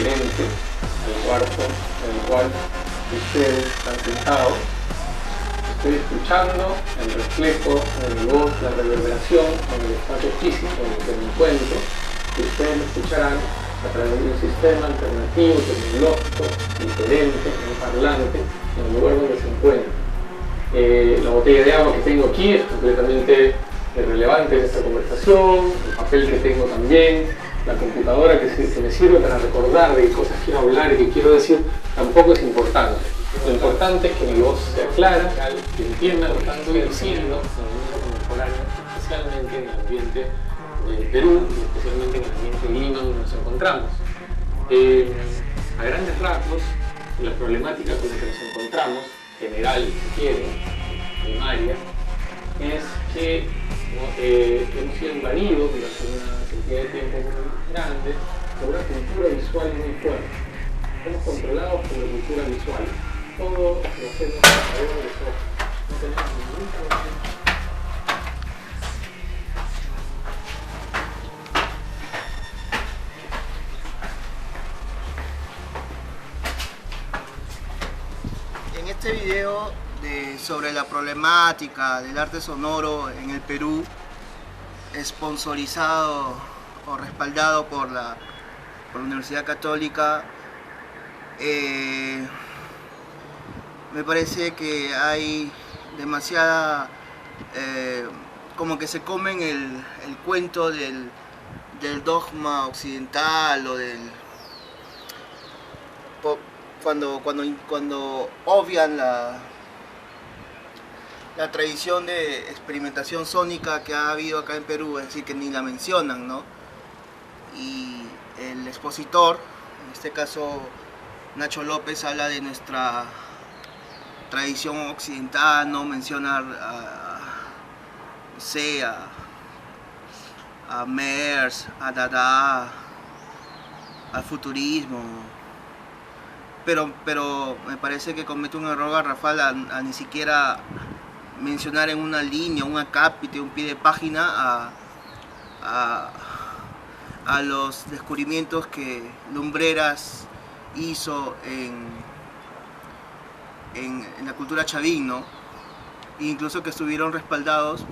diferente al cuarto en el cual ustedes están sentados. Estoy escuchando el reflejo de mi voz, la reverberación en el espacio físico en el que me encuentro, y ustedes lo escucharán a través de un sistema alternativo, tecnológico, diferente, un parlante, en el lugar donde se encuentran. La botella de agua que tengo aquí es completamente irrelevante en esta conversación, el papel que tengo también, la computadora que me sirve para recordar de qué cosas quiero hablar y qué quiero decir, tampoco es importante. Lo importante es que mi voz sea clara, que entienda lo que estoy diciendo en el mundo contemporáneo, especialmente en el ambiente del Perú y especialmente en el ambiente de Lima donde nos encontramos. A grandes rasgos, la problemática con la que nos encontramos, general si quieren, primaria, es que hemos sido invadidos durante una cantidad de tiempo muy grande por una cultura visual muy fuerte. Estamos controlados por la cultura visual. Todo lo hacemos a través de los ojos. No tenemos ningún conocimiento. En este video sobre la problemática del arte sonoro en el Perú, sponsorizado o respaldado por la Universidad Católica, me parece que hay demasiada, como que se comen el cuento del dogma occidental o del cuando obvian la tradición de experimentación sónica que ha habido acá en Perú, es decir, que ni la mencionan, ¿no? Y el expositor, en este caso Nacho López, habla de nuestra tradición occidental, no menciona a Mers, a Dada, al futurismo, pero me parece que comete un error garrafal a ni siquiera mencionar en una línea, un acápite, un pie de página a los descubrimientos que Lumbreras hizo en la cultura chavín, ¿no? Incluso que estuvieron respaldados,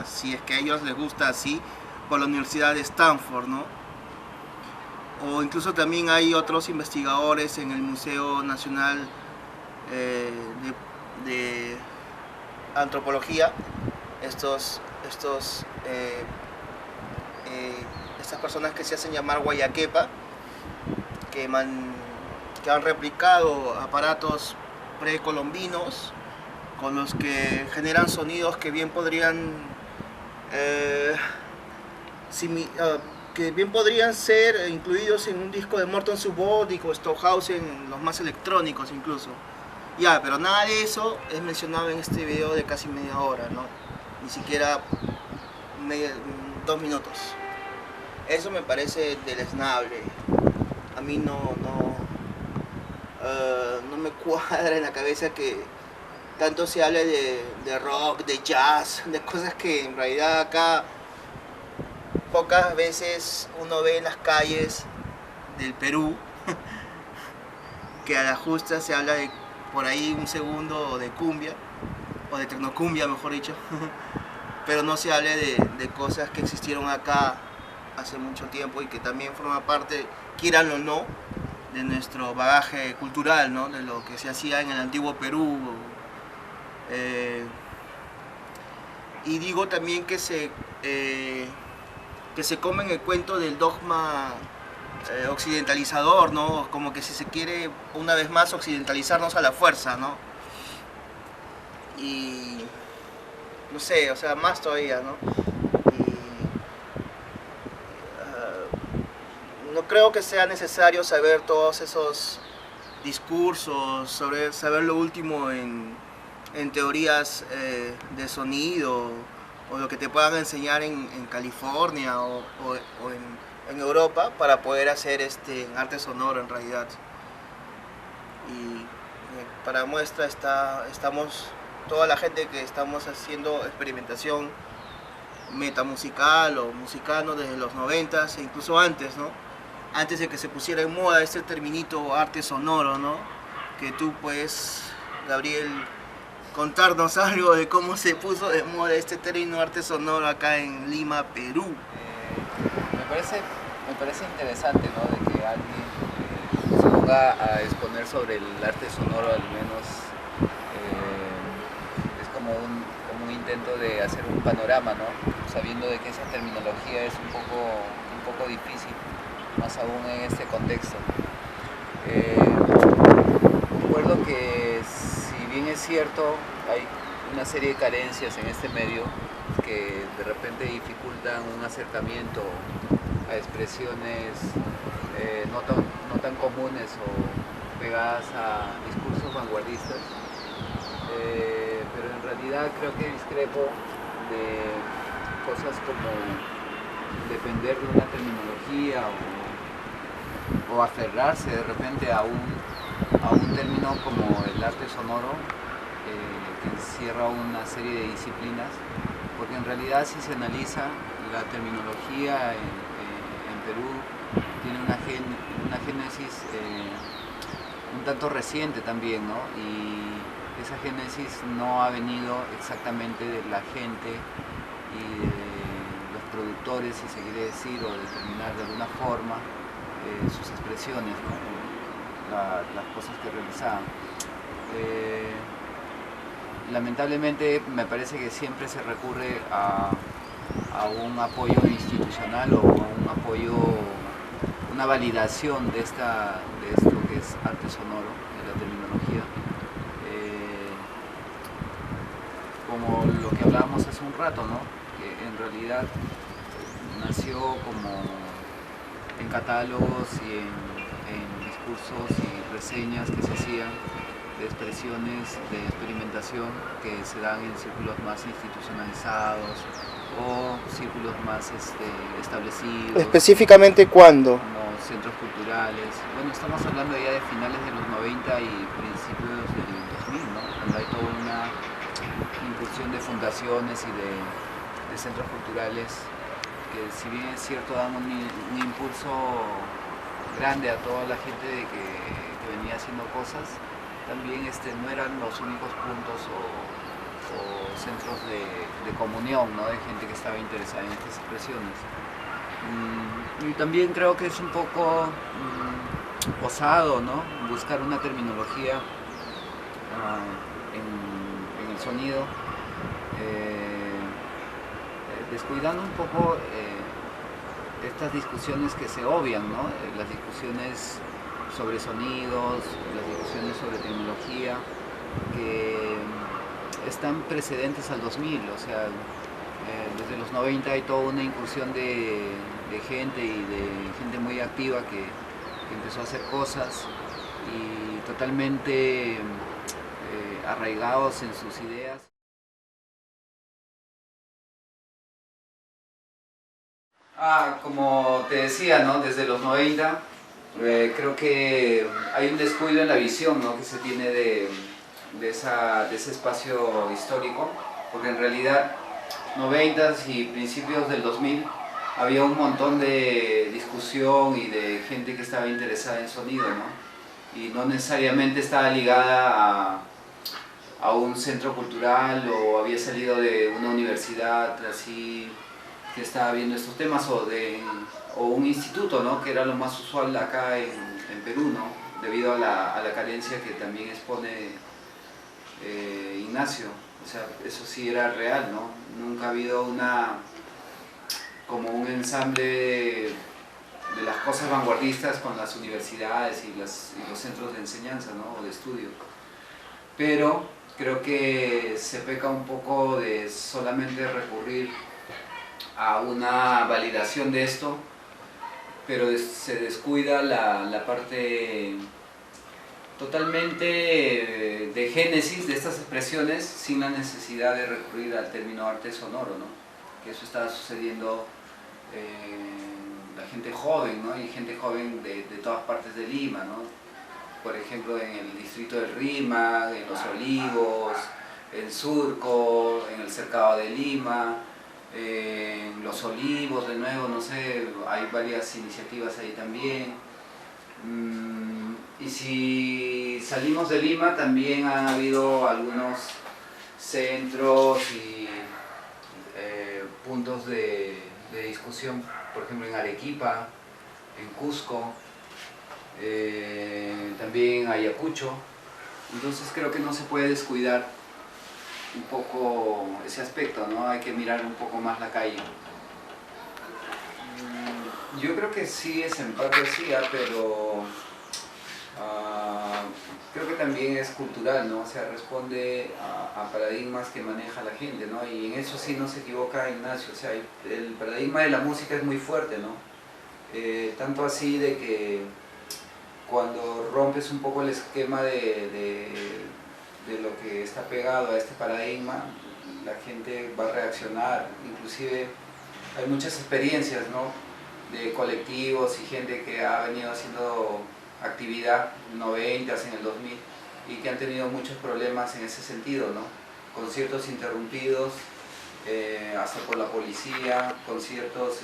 si es que a ellos les gusta así, por la Universidad de Stanford, ¿no? O incluso también hay otros investigadores en el Museo Nacional de Antropología, estas personas que se hacen llamar guayaquepa, que han replicado aparatos precolombinos con los que generan sonidos que bien podrían ser incluidos en un disco de Morton Subotnick o Stockhausen, los más electrónicos incluso. Ya, pero nada de eso es mencionado en este video de casi media hora, ¿no? Ni siquiera 2 minutos. Eso me parece deleznable. A mí no me cuadra en la cabeza que tanto se hable de rock, de jazz, de cosas que en realidad acá pocas veces uno ve en las calles del Perú, que a la justa se habla de por ahí un segundo de cumbia, o de tecnocumbia mejor dicho, pero no se hable de cosas que existieron acá hace mucho tiempo y que también forman parte, quieran o no, de nuestro bagaje cultural, ¿no? De lo que se hacía en el antiguo Perú. Y digo también que se comen el cuento del dogma occidentalizador, ¿no? Como que si se quiere una vez más occidentalizarnos a la fuerza, ¿no? Y no sé, o sea, más todavía, ¿no? No creo que sea necesario saber todos esos discursos, saber lo último en teorías de sonido, o lo que te puedan enseñar en California o en Europa para poder hacer arte sonoro en realidad. Y para muestra estamos toda la gente que estamos haciendo experimentación metamusical o musical, ¿no? Desde los 90s e incluso antes, ¿no? antes de que se pusiera en moda este terminito arte sonoro, ¿no? Que tú puedes, Gabriel, contarnos algo de cómo se puso de moda este término arte sonoro acá en Lima, Perú. Me parece interesante, ¿no? De que alguien se ponga a exponer sobre el arte sonoro, al menos es como un intento de hacer un panorama, ¿no? Sabiendo de que esa terminología es un poco difícil, más aún en este contexto. Recuerdo que, si bien es cierto, hay una serie de carencias en este medio que de repente dificultan un acercamiento a expresiones no tan comunes o pegadas a discursos vanguardistas, pero en realidad creo que discrepo de cosas como depender de una terminología o aferrarse de repente a un término como el arte sonoro, que encierra una serie de disciplinas, porque en realidad, si se analiza la terminología en Perú, tiene una génesis un tanto reciente también, ¿no? Y esa génesis no ha venido exactamente de la gente y de los productores, si se quiere decir, o determinar de alguna forma sus expresiones, ¿no? Las cosas que realizaban. Lamentablemente me parece que siempre se recurre a un apoyo institucional o a un apoyo, una validación de esto que es arte sonoro, de la terminología. Como lo que hablábamos hace un rato, ¿no? Que en realidad nació como en catálogos y en discursos y reseñas que se hacían de expresiones de experimentación que se dan en círculos más institucionalizados o círculos más establecidos. ¿Específicamente cuándo? Como centros culturales. Bueno, estamos hablando ya de finales de los 90 y principios del 2000, ¿no? Cuando hay toda una incursión de fundaciones y de centros culturales que, si bien es cierto, dan un impulso grande a toda la gente que venía haciendo cosas, también no eran los únicos puntos o centros de comunión, ¿no? De gente que estaba interesada en estas expresiones. Y también creo que es un poco osado, ¿no? Buscar una terminología en el sonido, descuidando un poco estas discusiones que se obvian, ¿no? Las discusiones sobre sonidos, las discusiones sobre tecnología, que están precedentes al 2000, o sea, desde los 90 hay toda una incursión de gente y de gente muy activa que empezó a hacer cosas y totalmente arraigados en sus ideas. Como te decía, ¿no? Desde los 90 creo que hay un descuido en la visión, ¿no? Que se tiene de ese espacio histórico, porque en realidad 90s y principios del 2000 había un montón de discusión y de gente que estaba interesada en sonido, ¿no? Y no necesariamente estaba ligada a un centro cultural o había salido de una universidad así que estaba viendo estos temas o un instituto, ¿no? Que era lo más usual acá en Perú, ¿no? Debido a la carencia que también expone Ignacio. O sea, eso sí era real, ¿no? Nunca ha habido como un ensamble de las cosas vanguardistas con las universidades y los centros de enseñanza, ¿no? O de estudio. Pero creo que se peca un poco de solamente recurrir a una validación de esto, pero se descuida la parte totalmente de génesis de estas expresiones sin la necesidad de recurrir al término arte sonoro, ¿no? Que eso está sucediendo la gente joven, ¿no? Y gente joven de todas partes de Lima, ¿no? Por ejemplo, en el distrito del Rímac, en Los Olivos, en Surco, en el Cercado de Lima, En Los Olivos, de nuevo, no sé, hay varias iniciativas ahí también. Y si salimos de Lima, también han habido algunos centros y puntos de discusión, por ejemplo en Arequipa, en Cusco, también en Ayacucho. Entonces creo que no se puede descuidar un poco ese aspecto, ¿no? Hay que mirar un poco más la calle. Yo creo que sí es en parte así, pero creo que también es cultural, ¿no? O sea, responde a paradigmas que maneja la gente, ¿no? Y en eso sí no se equivoca Ignacio, o sea, el paradigma de la música es muy fuerte, ¿no? Tanto así de que cuando rompes un poco el esquema de lo que está pegado a este paradigma, la gente va a reaccionar. Inclusive hay muchas experiencias, ¿no? De colectivos y gente que ha venido haciendo actividad en los 90s, en el 2000, y que han tenido muchos problemas en ese sentido, ¿no? Conciertos interrumpidos, hasta por la policía, conciertos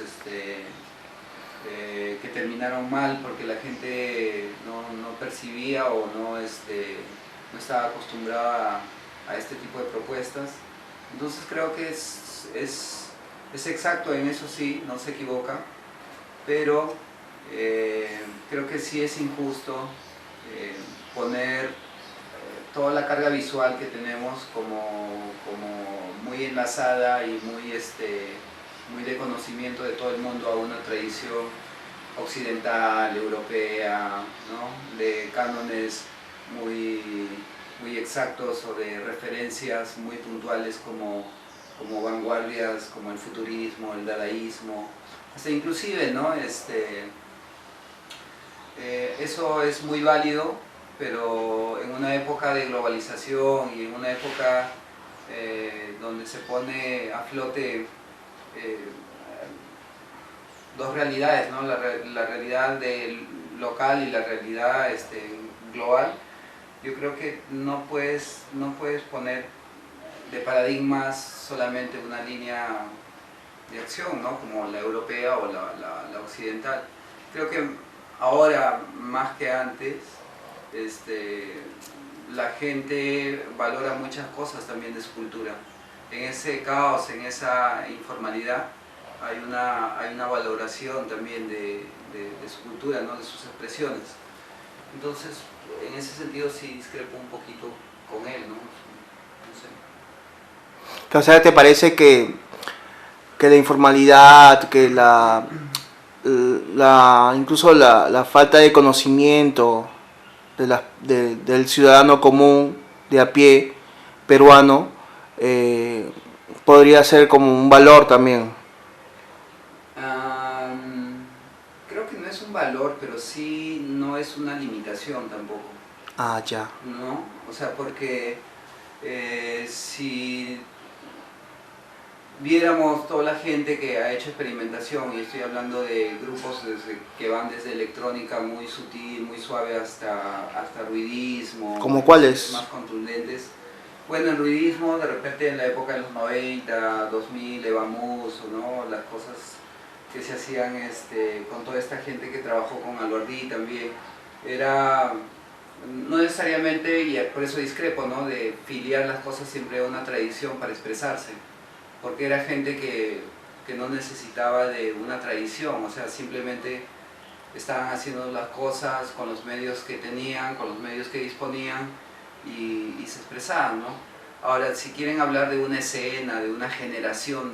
que terminaron mal porque la gente no percibía o no estaba acostumbrada a este tipo de propuestas. Entonces creo que es exacto en eso, sí, no se equivoca, pero creo que sí es injusto poner toda la carga visual que tenemos como muy enlazada y muy de conocimiento de todo el mundo a una tradición occidental, europea, ¿no? De cánones muy exactos o de referencias muy puntuales como vanguardias, como el futurismo, el dadaísmo, hasta inclusive, ¿no? Eso es muy válido, pero en una época de globalización y en una época donde se pone a flote dos realidades, ¿no? La realidad local y la realidad global. Yo creo que no puedes poner de paradigmas solamente una línea de acción, ¿no? Como la europea o la occidental. Creo que ahora más que antes la gente valora muchas cosas también de su cultura. En ese caos, en esa informalidad, hay una valoración también de su cultura, ¿no? De sus expresiones. Entonces, en ese sentido sí discrepo un poquito con él, ¿no? No sé. O sea, ¿te parece que la informalidad, que incluso la falta de conocimiento del ciudadano común de a pie peruano podría ser como un valor también? Creo que no es un valor, pero sí no es una limitación tampoco. Ah, ya. ¿No? O sea, porque si viéramos toda la gente que ha hecho experimentación, y estoy hablando de grupos que van desde electrónica muy sutil, muy suave, hasta ruidismo. ¿Cómo cuáles? Más contundentes. Bueno, el ruidismo de repente en la época de los 90, 2000, Evamuso, ¿no? Las cosas que se hacían con toda esta gente que trabajó con Aluardí también, era no necesariamente, y por eso discrepo, ¿no? De filiar las cosas siempre a una tradición para expresarse, porque era gente que no necesitaba de una tradición, o sea, simplemente estaban haciendo las cosas con los medios que tenían, con los medios que disponían, y se expresaban, ¿no? Ahora, si quieren hablar de una escena, de una generación,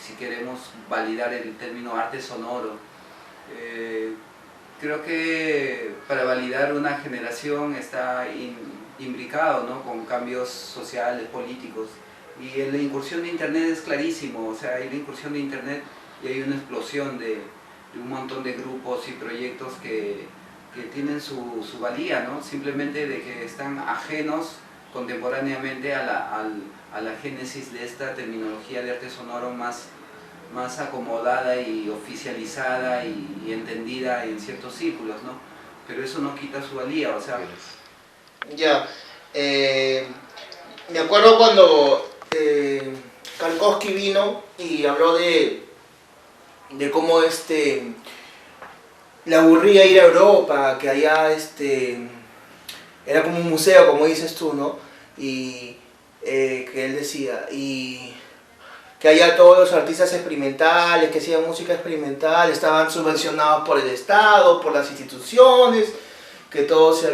si queremos validar el término arte sonoro, creo que para validar una generación está imbricado, ¿no? Con cambios sociales, políticos, y en la incursión de internet es clarísimo, o sea, hay la incursión de internet y hay una explosión de un montón de grupos y proyectos que tienen su valía, ¿no? Simplemente de que están ajenos contemporáneamente a la génesis de esta terminología de arte sonoro más acomodada y oficializada y entendida en ciertos círculos, ¿no? Pero eso no quita su valía, o sea... Ya, me acuerdo cuando Karkowski vino y habló de cómo le aburría ir a Europa, que allá era como un museo, como dices tú, ¿no? Y que él decía, y que allá todos los artistas experimentales que hacían música experimental estaban subvencionados por el Estado, por las instituciones, que todo se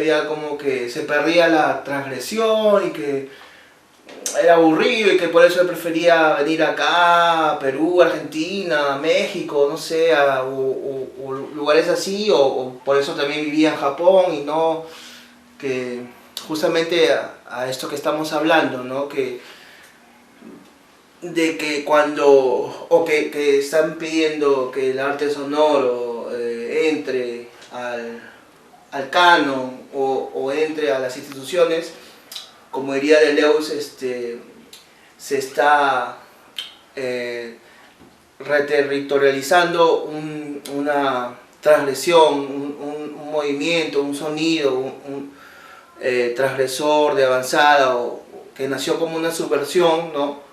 perdía la transgresión y que era aburrido y que por eso él prefería venir acá, a Perú, Argentina, México, no sé, o lugares así, o por eso también vivía en Japón y no que justamente a esto que estamos hablando, ¿no? Que están pidiendo que el arte sonoro entre al canon o entre a las instituciones, como diría Deleuze, se está reterritorializando una transgresión, un movimiento, un sonido, un transgresor de avanzada, que nació como una subversión, ¿no?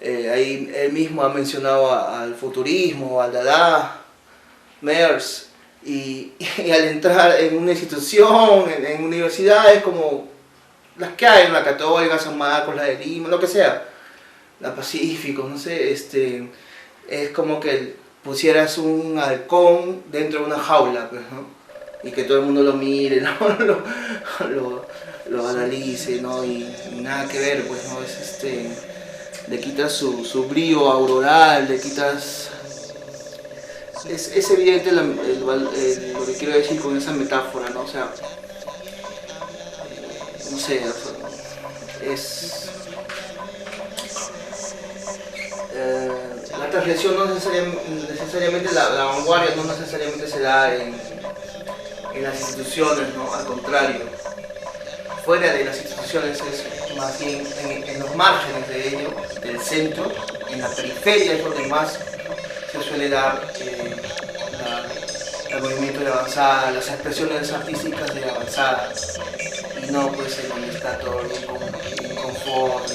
Ahí él mismo ha mencionado al futurismo, al Dada, Mers, y al entrar en una institución, en universidades como las que hay, la Católica, San Marcos, la de Lima, lo que sea, la Pacífico, no sé, es como que pusieras un halcón dentro de una jaula, pues, ¿no? Y que todo el mundo lo mire, ¿no? lo analice, ¿no? Y nada que ver, pues, ¿no? Le quitas su brillo auroral, le quitas... Es evidente lo que quiero decir con esa metáfora, ¿no? O sea, no sé, la transgresión no necesariamente, la vanguardia no necesariamente se da en las instituciones, ¿no? Al contrario, fuera de las instituciones es más bien en los márgenes de ello, del centro, en la periferia es donde más se suele dar el movimiento de avanzada, las expresiones artísticas de avanzada, y no pues en donde está todo el confort,